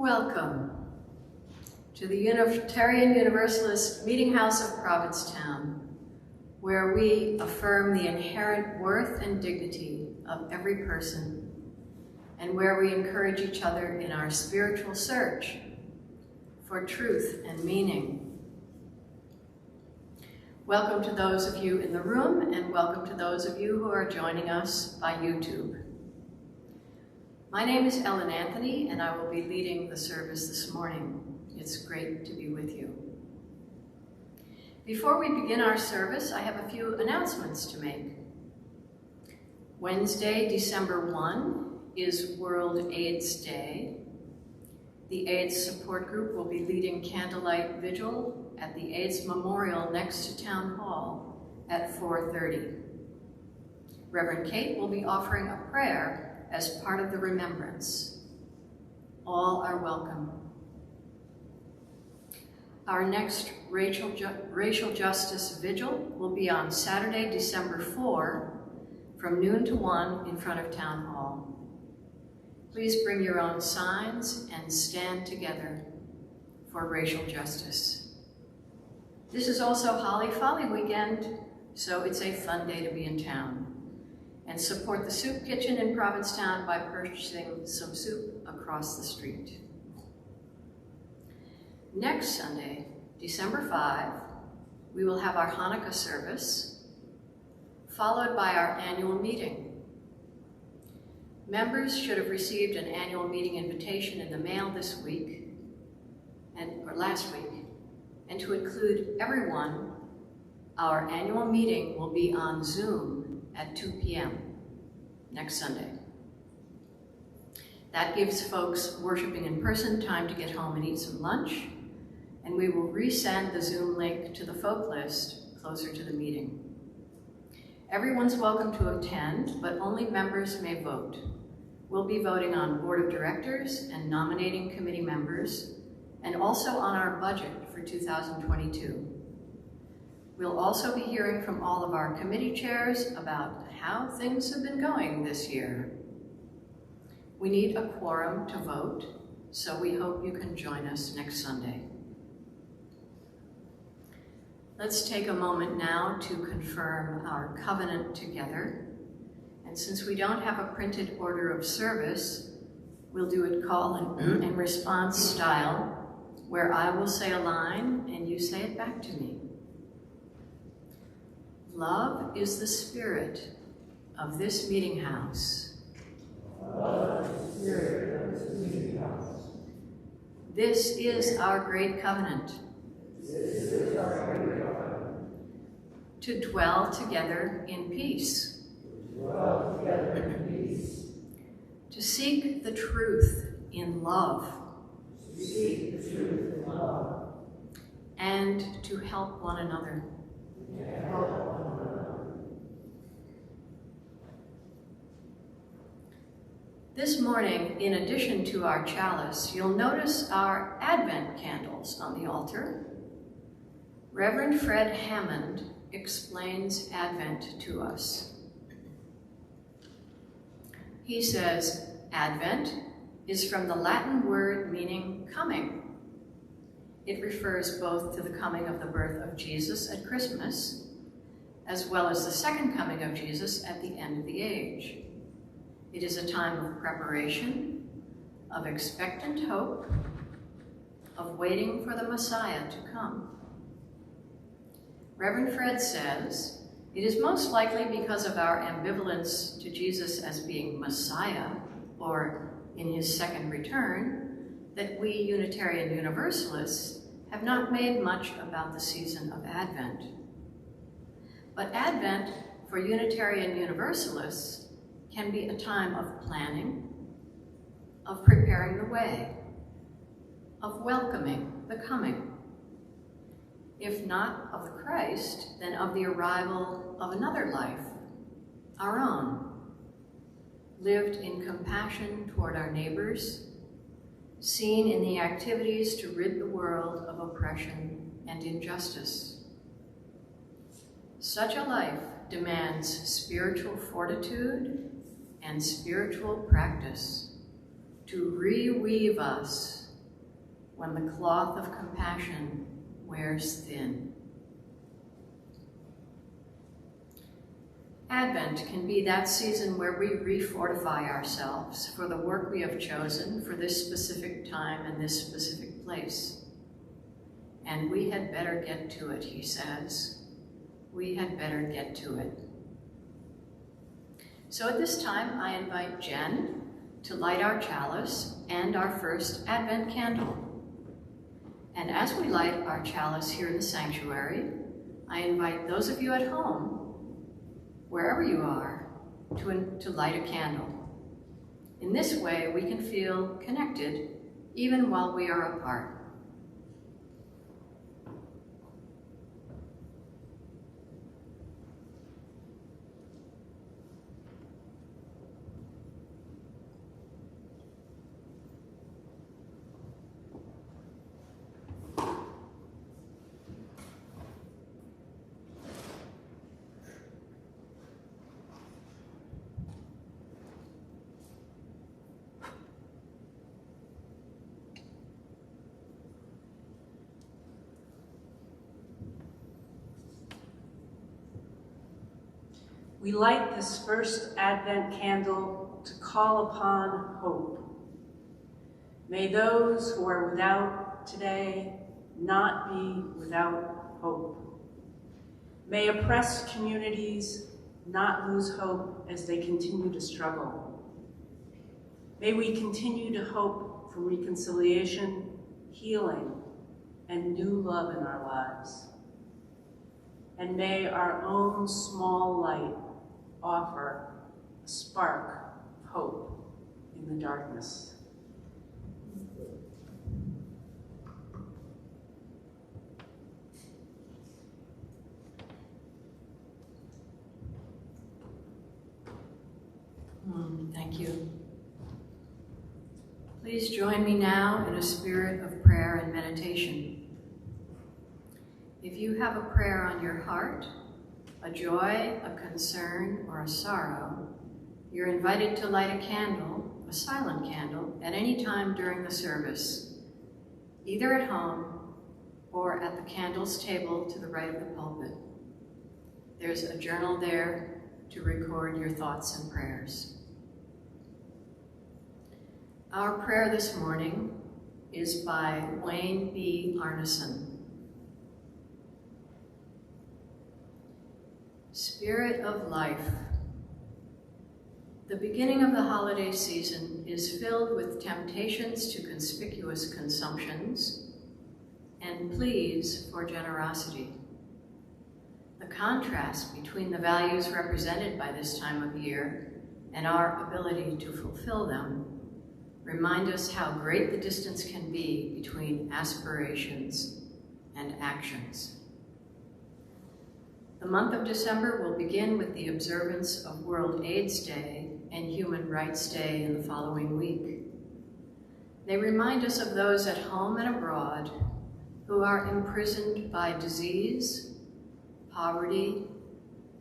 Welcome to the Unitarian Universalist Meetinghouse of Provincetown, where we affirm the inherent worth and dignity of every person, and where we encourage each other in our spiritual search for truth and meaning. Welcome to those of you in the room, and welcome to those of you who are joining us by YouTube. My name is Ellen Anthony, and I will be leading the service this morning. It's great to be with you. Before we begin our service, I have a few announcements to make. Wednesday, December 1 is World AIDS Day. The AIDS support group will be leading candlelight vigil at the AIDS Memorial next to Town Hall at 4:30. Reverend Kate will be offering a prayer as part of the remembrance. All are welcome. Our next racial justice vigil will be on Saturday, December 4, from noon to 1 in front of Town Hall. Please bring your own signs and stand together for racial justice. This is also Holly Folly weekend, so it's a fun day to be in town. And support the soup kitchen in Provincetown by purchasing some soup across the street. Next Sunday, December 5, we will have our Hanukkah service, followed by our annual meeting. Members should have received an annual meeting invitation in the mail this week, or last week, and to include everyone, our annual meeting will be on Zoom at 2 p.m. next Sunday. That gives folks worshiping in person time to get home and eat some lunch, and we will resend the Zoom link to the folk list closer to the meeting. Everyone's welcome to attend, but only members may vote. We'll be voting on board of directors and nominating committee members, and also on our budget for 2022. We'll also be hearing from all of our committee chairs about how things have been going this year. We need a quorum to vote, so we hope you can join us next Sunday. Let's take a moment now to confirm our covenant together. And since we don't have a printed order of service, we'll do it call and response style, where I will say a line and you say it back to me. Love is the spirit of this meeting house. Love is the spirit of this meeting house. This is our great covenant. This is our great covenant. To dwell together in peace. To dwell together in peace. To seek the truth in love. To seek the truth in love. And to help one another. And help one another. This morning, in addition to our chalice, you'll notice our Advent candles on the altar. Reverend Fred Hammond explains Advent to us. He says, Advent is from the Latin word meaning coming. It refers both to the coming of the birth of Jesus at Christmas, as well as the second coming of Jesus at the end of the age. It is a time of preparation, of expectant hope, of waiting for the Messiah to come. Reverend Fred says, it is most likely because of our ambivalence to Jesus as being Messiah, or in his second return, that we Unitarian Universalists have not made much about the season of Advent. But Advent, for Unitarian Universalists, can be a time of planning, of preparing the way, of welcoming the coming. If not of the Christ, then of the arrival of another life, our own, lived in compassion toward our neighbors, seen in the activities to rid the world of oppression and injustice. Such a life demands spiritual fortitude and spiritual practice to reweave us when the cloth of compassion wears thin. Advent can be that season where we refortify ourselves for the work we have chosen for this specific time and this specific place. And we had better get to it, he says. We had better get to it. So at this time, I invite Jen to light our chalice and our first Advent candle. And as we light our chalice here in the sanctuary, I invite those of you at home, wherever you are, to light a candle. In this way, we can feel connected even while we are apart. We light this first Advent candle to call upon hope. May those who are without today not be without hope. May oppressed communities not lose hope as they continue to struggle. May we continue to hope for reconciliation, healing, and new love in our lives. And may our own small light offer a spark of hope in the darkness. Thank you. Please join me now in a spirit of prayer and meditation. If you have a prayer on your heart, a joy, a concern, or a sorrow, you're invited to light a candle, a silent candle, at any time during the service, either at home or at the candles table to the right of the pulpit. There's a journal there to record your thoughts and prayers. Our prayer this morning is by Wayne B. Arneson. Spirit of life. The beginning of the holiday season is filled with temptations to conspicuous consumptions and pleas for generosity. The contrast between the values represented by this time of year and our ability to fulfill them remind us how great the distance can be between aspirations and actions. The month of December will begin with the observance of World AIDS Day and Human Rights Day in the following week. They remind us of those at home and abroad who are imprisoned by disease, poverty,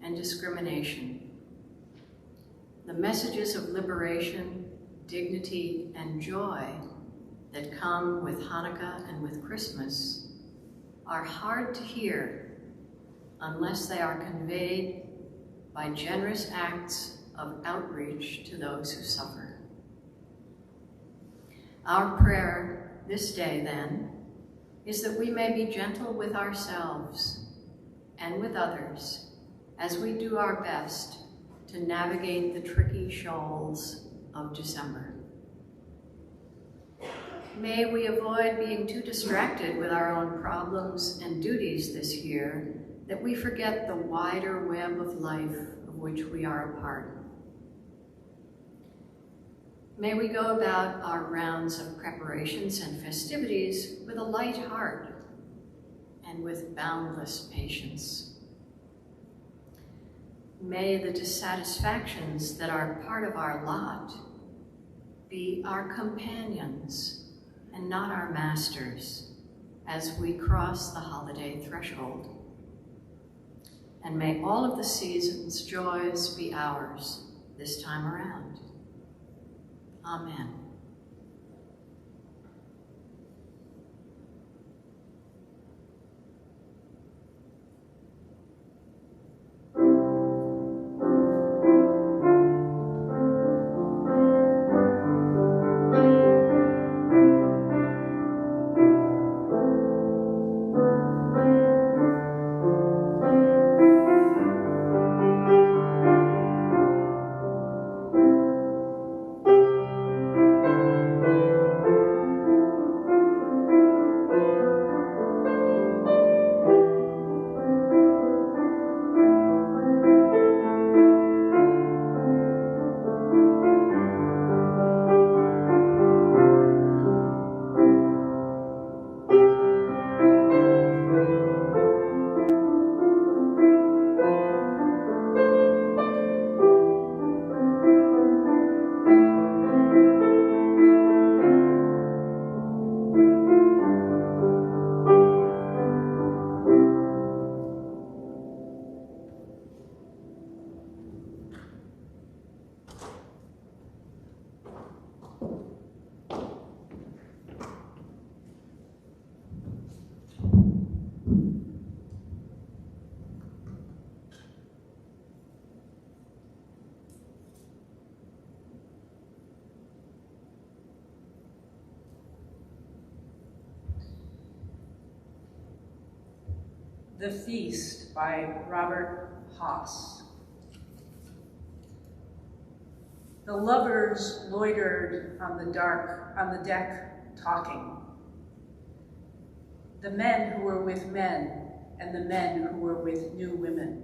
and discrimination. The messages of liberation, dignity, and joy that come with Hanukkah and with Christmas are hard to hear unless they are conveyed by generous acts of outreach to those who suffer. Our prayer this day, then, is that we may be gentle with ourselves and with others as we do our best to navigate the tricky shoals of December. May we avoid being too distracted with our own problems and duties this year that we forget the wider web of life of which we are a part. May we go about our rounds of preparations and festivities with a light heart and with boundless patience. May the dissatisfactions that are part of our lot be our companions and not our masters as we cross the holiday threshold. And may all of the season's joys be ours this time around. Amen. The Feast by Robert Haas. The lovers loitered on the deck talking. The men who were with men and the men who were with new women.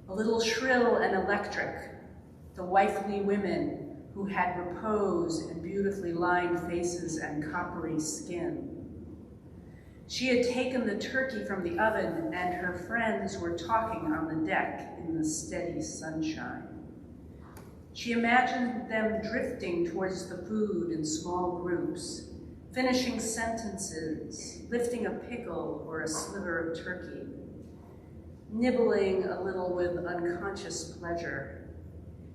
A little shrill and electric, the wifely women who had repose and beautifully lined faces and coppery skin. She had taken the turkey from the oven and her friends were talking on the deck in the steady sunshine. She imagined them drifting towards the food in small groups, finishing sentences, lifting a pickle or a sliver of turkey, nibbling a little with unconscious pleasure.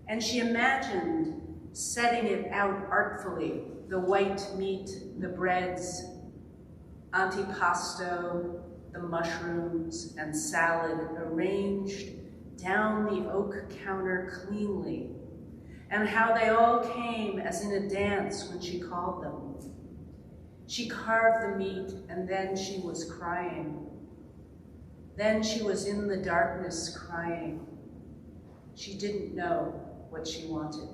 And she imagined setting it out artfully, the white meat, the breads, antipasto, the mushrooms, and salad arranged down the oak counter cleanly, and how they all came as in a dance when she called them. She carved the meat, and then she was crying. Then she was in the darkness crying. She didn't know what she wanted.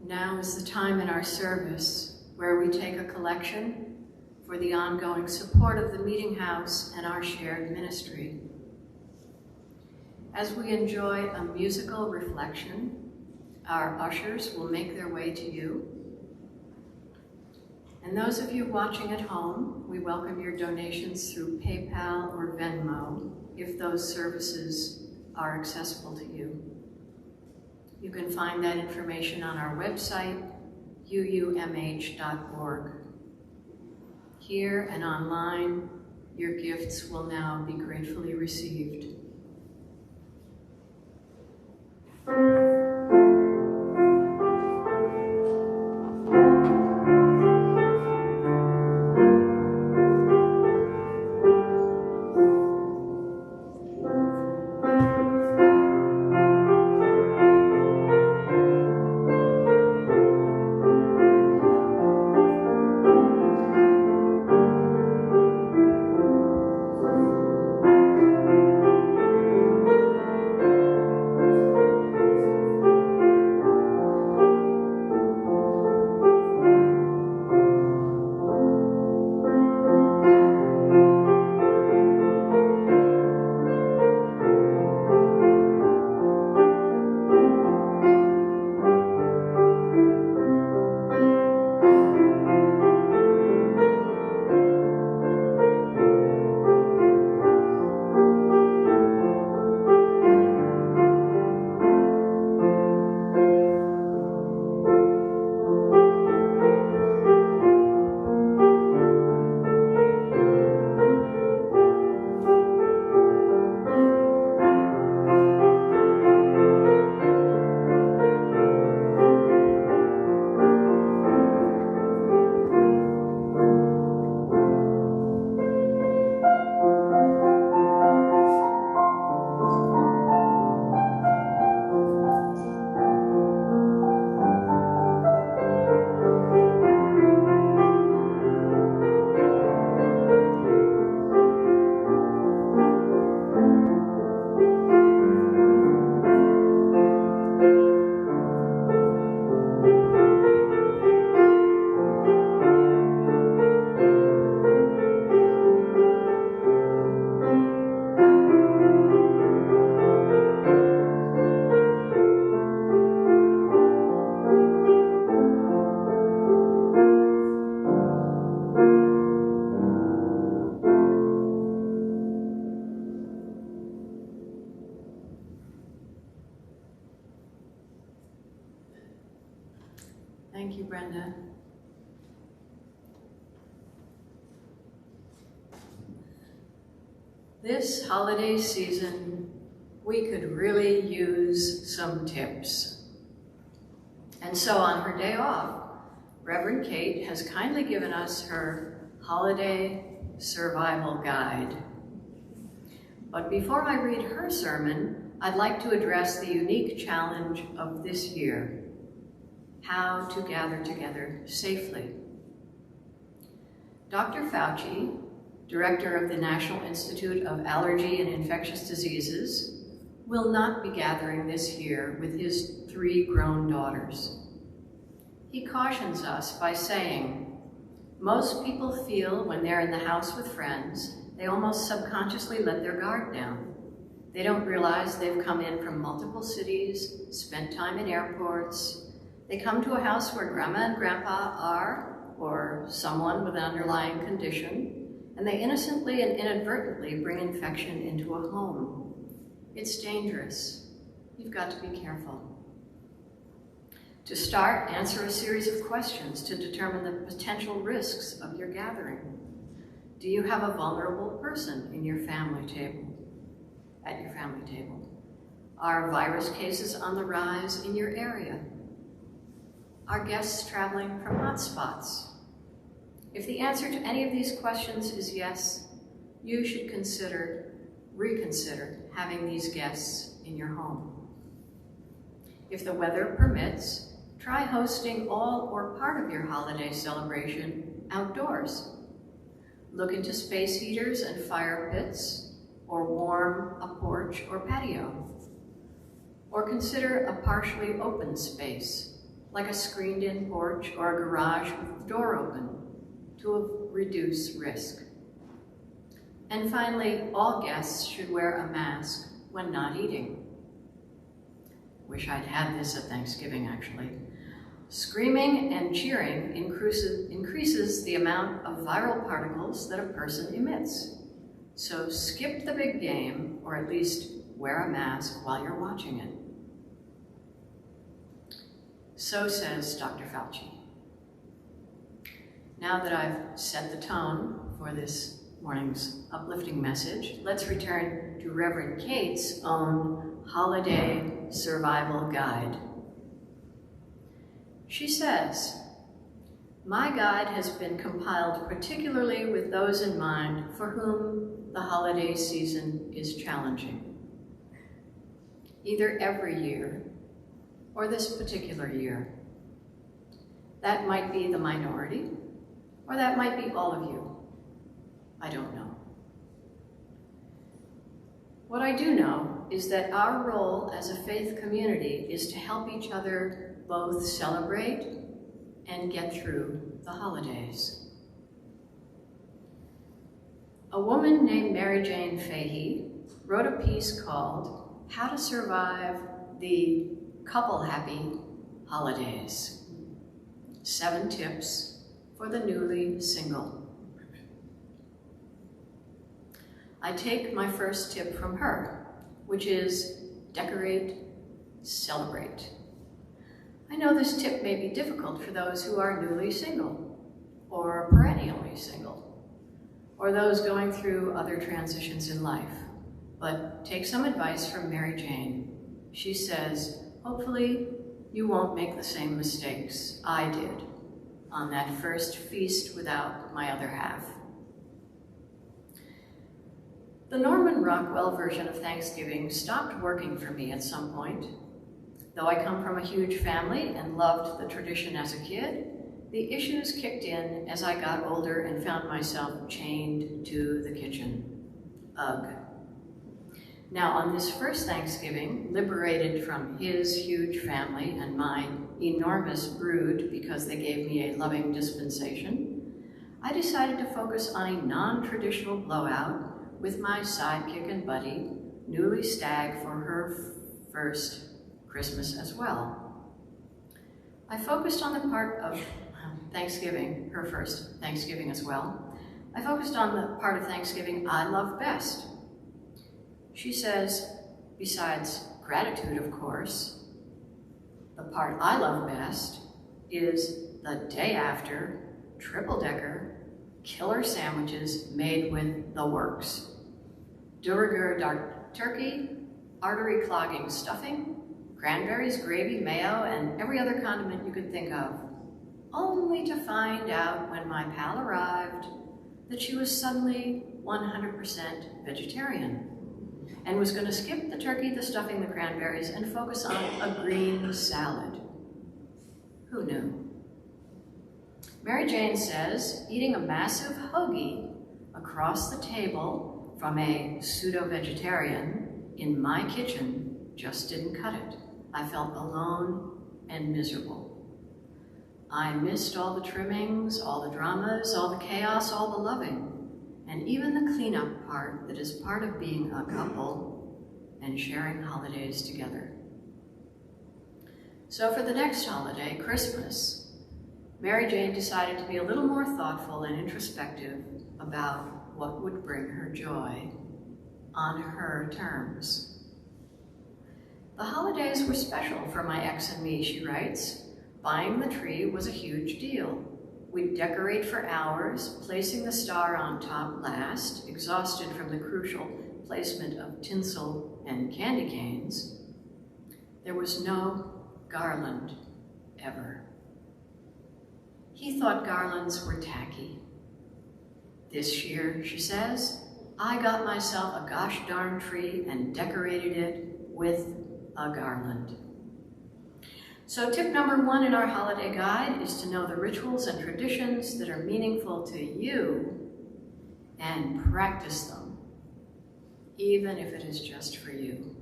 Now is the time in our service where we take a collection for the ongoing support of the Meetinghouse and our shared ministry. As we enjoy a musical reflection, our ushers will make their way to you. And those of you watching at home, we welcome your donations through PayPal or Venmo if those services are accessible to you. You can find that information on our website, UUMH.org. Here and online, your gifts will now be gratefully received. Thank you, Brenda. This holiday season, we could really use some tips. And so on her day off, Reverend Kate has kindly given us her Holiday Survival Guide. But before I read her sermon, I'd like to address the unique challenge of this year: how to gather together safely. Dr. Fauci, director of the National Institute of Allergy and Infectious Diseases, will not be gathering this year with his 3 grown daughters. He cautions us by saying, most people feel when they're in the house with friends, they almost subconsciously let their guard down. They don't realize they've come in from multiple cities, spent time in airports. They come to a house where grandma and grandpa are, or someone with an underlying condition, and they innocently and inadvertently bring infection into a home. It's dangerous. You've got to be careful. To start, answer a series of questions to determine the potential risks of your gathering. Do you have a vulnerable person in your family table? At your family table? Are virus cases on the rise in your area? Are guests traveling from hotspots? If the answer to any of these questions is yes, you should reconsider having these guests in your home. If the weather permits, try hosting all or part of your holiday celebration outdoors. Look into space heaters and fire pits, or warm a porch or patio. Or consider a partially open space, like a screened-in porch or a garage with the door open, to reduce risk. And finally, all guests should wear a mask when not eating. Wish I'd had this at Thanksgiving, actually. Screaming and cheering increases the amount of viral particles that a person emits. So skip the big game, or at least wear a mask while you're watching it. So says Dr. Fauci. Now that I've set the tone for this morning's uplifting message, let's return to Reverend Kate's own Holiday Survival Guide. She says, my guide has been compiled particularly with those in mind for whom the holiday season is challenging, either every year or this particular year. That might be the minority, or that might be all of you. I don't know. What I do know is that our role as a faith community is to help each other both celebrate and get through the holidays. A woman named Mary Jane Fahey wrote a piece called How to Survive the Couple Happy Holidays. 7 tips for the newly single. I take my first tip from her, which is decorate, celebrate. I know this tip may be difficult for those who are newly single, or perennially single, or those going through other transitions in life. But take some advice from Mary Jane. She says, hopefully you won't make the same mistakes I did on that first feast without my other half. The Norman Rockwell version of Thanksgiving stopped working for me at some point. Though I come from a huge family and loved the tradition as a kid, the issues kicked in as I got older and found myself chained to the kitchen. Ugh. Now, on this first Thanksgiving, liberated from his huge family and my enormous brood because they gave me a loving dispensation, I decided to focus on a non-traditional blowout with my sidekick and buddy, newly stag, for her first Christmas as well. I focused on the part of Thanksgiving, her first Thanksgiving as well. I focused on the part of Thanksgiving I love best. She says, besides gratitude, of course, the part I love best is the day after triple-decker killer sandwiches made with the works. De rigueur dark turkey, artery-clogging stuffing, cranberries, gravy, mayo, and every other condiment you could think of only to find out when my pal arrived that she was suddenly 100% vegetarian and was going to skip the turkey, the stuffing, the cranberries, and focus on a green salad. Who knew? Mary Jane says eating a massive hoagie across the table from a pseudo-vegetarian in my kitchen just didn't cut it. I felt alone and miserable. I missed all the trimmings, all the dramas, all the chaos, all the loving, and even the cleanup part that is part of being a couple and sharing holidays together. So for the next holiday, Christmas, Mary Jane decided to be a little more thoughtful and introspective about what would bring her joy on her terms. The holidays were special for my ex and me, she writes. Buying the tree was a huge deal. We'd decorate for hours, placing the star on top last, exhausted from the crucial placement of tinsel and candy canes. There was no garland, ever. He thought garlands were tacky. This year, she says, I got myself a gosh darn tree and decorated it with a garland. So tip number 1 in our holiday guide is to know the rituals and traditions that are meaningful to you and practice them, even if it is just for you.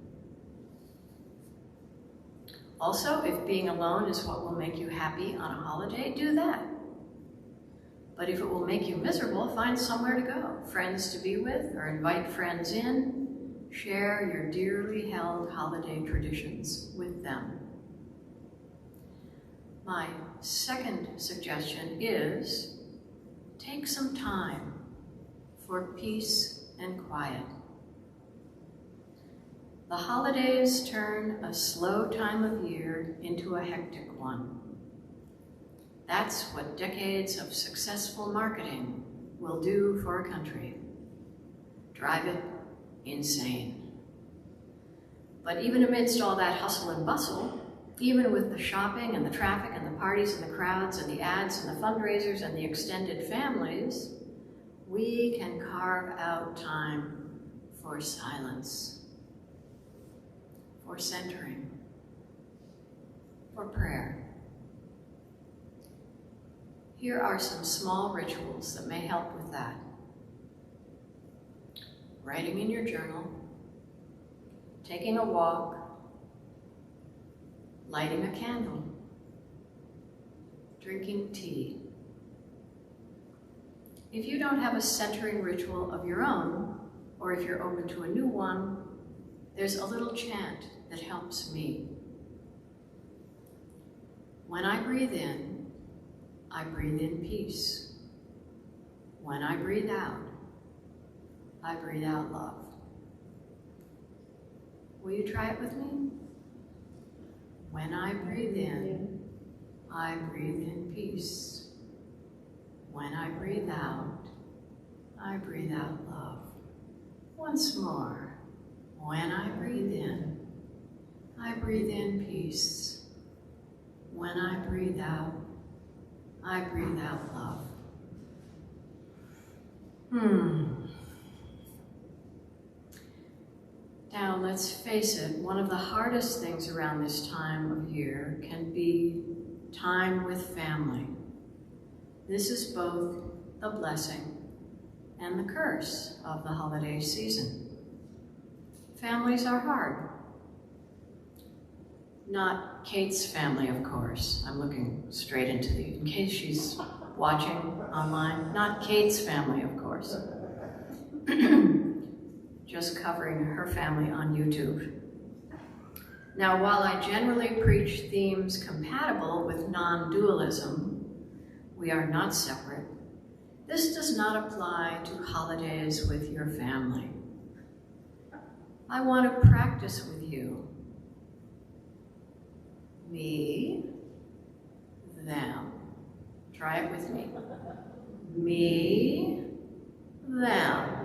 Also, if being alone is what will make you happy on a holiday, do that. But if it will make you miserable, find somewhere to go, friends to be with, or invite friends in. Share your dearly held holiday traditions with them. My second suggestion is take some time for peace and quiet. The holidays turn a slow time of year into a hectic one. That's what decades of successful marketing will do for a country. Drive it insane. But even amidst all that hustle and bustle, even with the shopping and the traffic and the parties and the crowds and the ads and the fundraisers and the extended families, we can carve out time for silence, for centering, for prayer. Here are some small rituals that may help with that. Writing in your journal, taking a walk, lighting a candle, drinking tea. If you don't have a centering ritual of your own, or if you're open to a new one, there's a little chant that helps me. When I breathe in peace. When I breathe out love. Will you try it with me? When I breathe in peace. When I breathe out love. Once more. When I breathe in peace. When I breathe out love. Now, let's face it, one of the hardest things around this time of year can be time with family. This is both the blessing and the curse of the holiday season. Families are hard. Not Kate's family, of course. I'm looking straight into in case she's watching online. Not Kate's family, of course. Just covering her family on YouTube. Now, while I generally preach themes compatible with non-dualism, we are not separate. This does not apply to holidays with your family. I want to practice with you. Me, them. Try it with me. Me, them.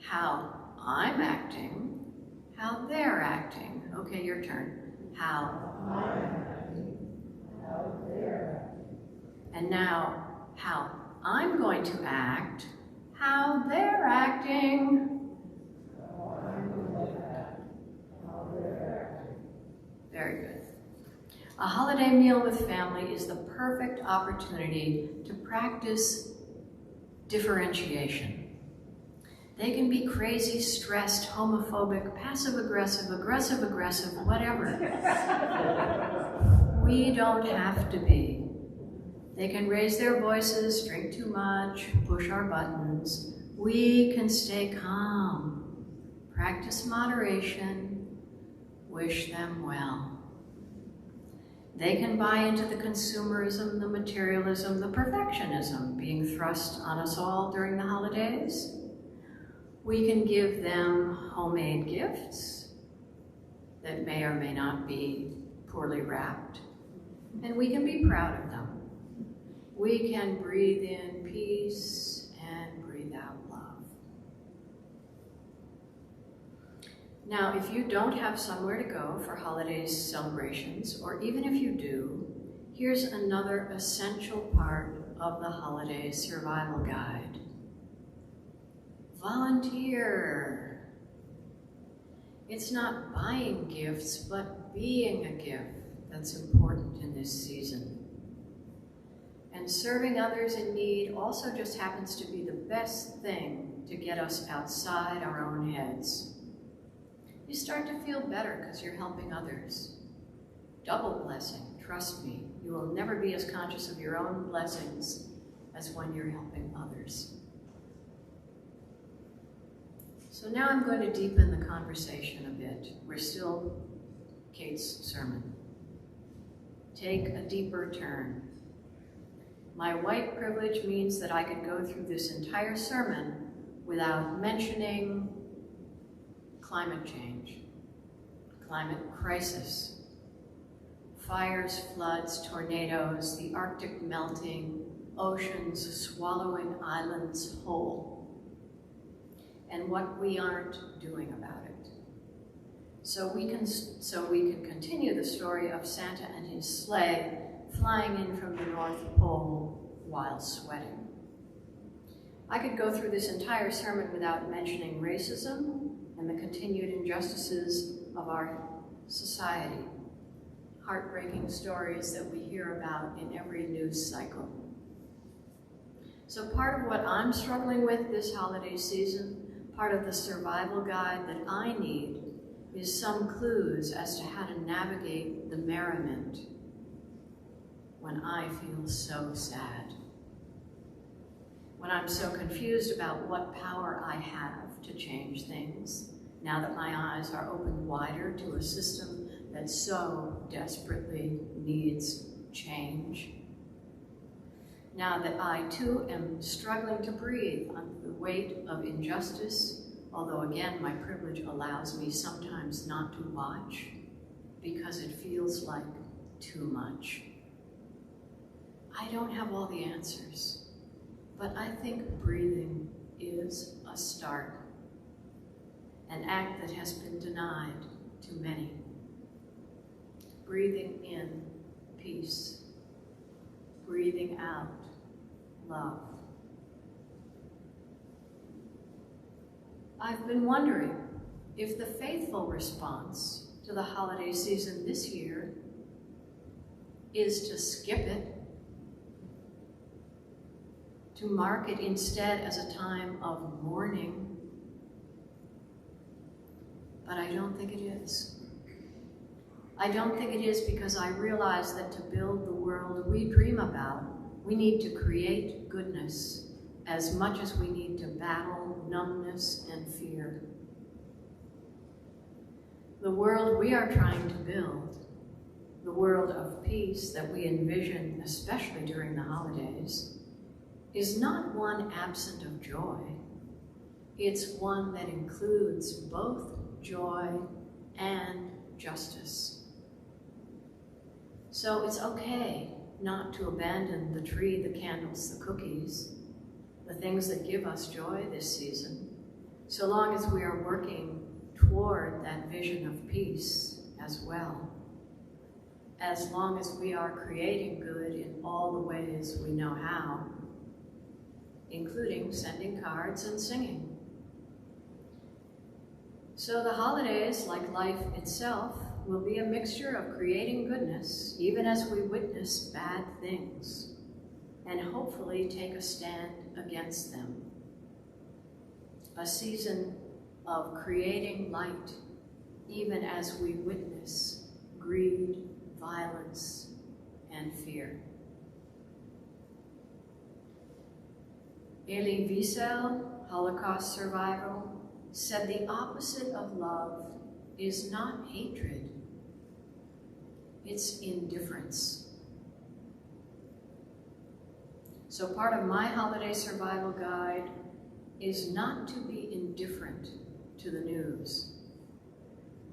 How I'm acting, how they're acting. Okay, your turn. How I'm acting, how they're acting. And now, how I'm going to act, how they're acting. Very good. A holiday meal with family is the perfect opportunity to practice differentiation. They can be crazy, stressed, homophobic, passive-aggressive, aggressive-aggressive, whatever. We don't have to be. They can raise their voices, drink too much, push our buttons. We can stay calm, practice moderation, wish them well. They can buy into the consumerism, the materialism, the perfectionism being thrust on us all during the holidays. We can give them homemade gifts that may or may not be poorly wrapped, and we can be proud of them. We can breathe in peace and breathe out love. Now, if you don't have somewhere to go for holidays celebrations, or even if you do, here's another essential part of the holiday survival guide. Volunteer. It's not buying gifts, but being a gift that's important in this season. And serving others in need also just happens to be the best thing to get us outside our own heads. You start to feel better because you're helping others. Double blessing, trust me. You will never be as conscious of your own blessings as when you're helping others. So now I'm going to deepen the conversation a bit. We're still Kate's sermon. Take a deeper turn. My white privilege means that I could go through this entire sermon without mentioning climate change, climate crisis, fires, floods, tornadoes, the Arctic melting, oceans swallowing islands whole, and what we aren't doing about it. So we can continue the story of Santa and his sleigh flying in from the North Pole while sweating. I could go through this entire sermon without mentioning racism and the continued injustices of our society, heartbreaking stories that we hear about in every news cycle. So part of what I'm struggling with this holiday season, part of the survival guide that I need, is some clues as to how to navigate the merriment when I feel so sad. When I'm so confused about what power I have to change things, now that my eyes are opened wider to a system that so desperately needs change. Now that I too am struggling to breathe under the weight of injustice, although again my privilege allows me sometimes not to watch because it feels like too much. I don't have all the answers, but I think breathing is a start, an act that has been denied to many. Breathing in peace, breathing out love. I've been wondering if the faithful response to the holiday season this year is to skip it, to mark it instead as a time of mourning. But I don't think it is. I don't think it is because I realize that to build the world we dream about, we need to create goodness as much as we need to battle numbness and fear. The world we are trying to build, the world of peace that we envision, especially during the holidays, is not one absent of joy. It's one that includes both joy and justice. So it's okay not to abandon the tree, the candles, the cookies, the things that give us joy this season, so long as we are working toward that vision of peace as well. as long as we are creating good in all the ways we know how, including sending cards and singing. So the holidays, like life itself, will be a mixture of creating goodness, even as we witness bad things, and hopefully take a stand against them. A season of creating light, even as we witness greed, violence, and fear. Elie Wiesel, Holocaust survivor, said the opposite of love is not hatred, it's indifference. So part of my holiday survival guide is not to be indifferent to the news,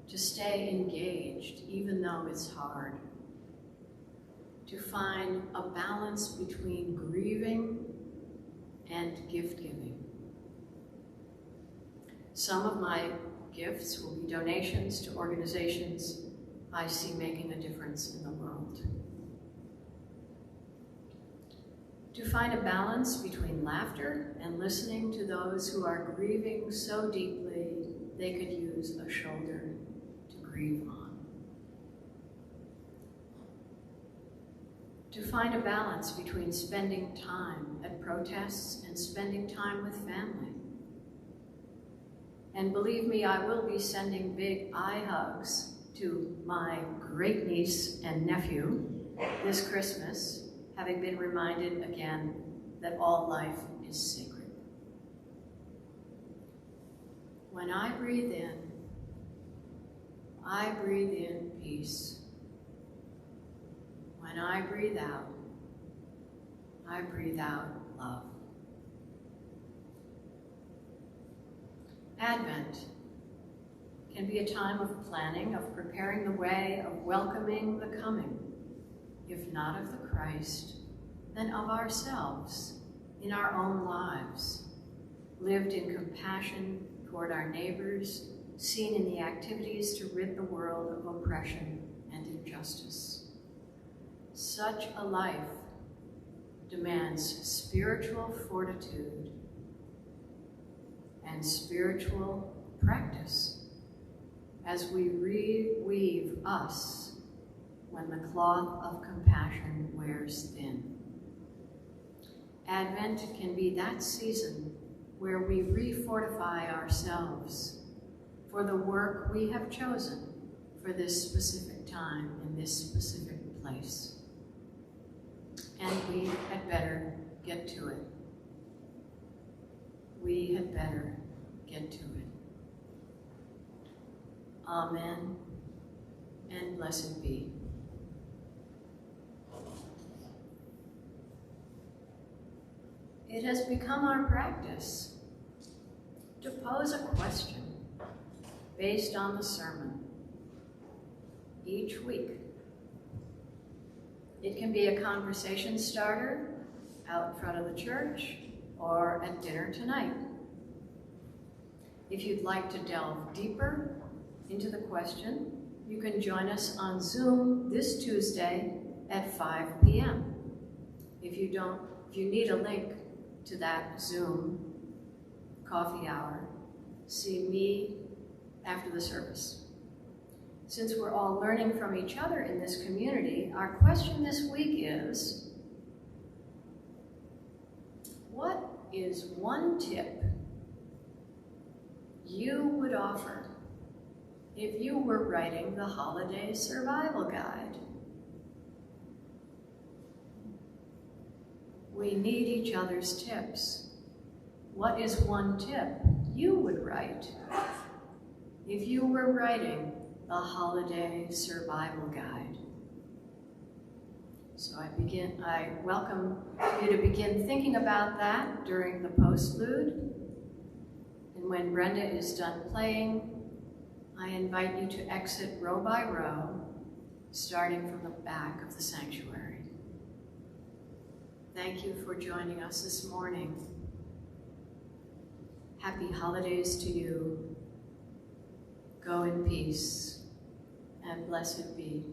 to stay engaged even though it's hard, to find a balance between grieving and gift-giving. Some of my gifts will be donations to organizations I see making a difference in the world. To find a balance between laughter and listening to those who are grieving so deeply they could use a shoulder to grieve on. To find a balance between spending time at protests and spending time with family. And believe me, I will be sending big eye hugs to my great niece and nephew this Christmas, having been reminded again that all life is sacred. When I breathe in peace. When I breathe out love. Advent can be a time of planning, of preparing the way, of welcoming the coming, if not of the Christ, then of ourselves in our own lives, lived in compassion toward our neighbors, seen in the activities to rid the world of oppression and injustice. Such a life demands spiritual fortitude and spiritual practice as we reweave us when the cloth of compassion wears thin. Advent can be that season where we refortify ourselves for the work we have chosen for this specific time in this specific place. And we had better get to it. We had better get to it. Amen, and blessed be. It has become our practice to pose a question based on the sermon each week. It can be a conversation starter out front of the church or at dinner tonight. If you'd like to delve deeper into the question, you can join us on Zoom this Tuesday at 5 p.m. If you need a link to that Zoom coffee hour, see me after the service. Since we're all learning from each other in this community, our question this week is, what is one tip you would offer if you were writing the Holiday Survival Guide? We need each other's tips. What is one tip you would write if you were writing the Holiday Survival Guide? So I welcome you to begin thinking about that during the postlude. And when Brenda is done playing, I invite you to exit row by row, starting from the back of the sanctuary. Thank you for joining us this morning. Happy holidays to you. Go in peace, and blessed be.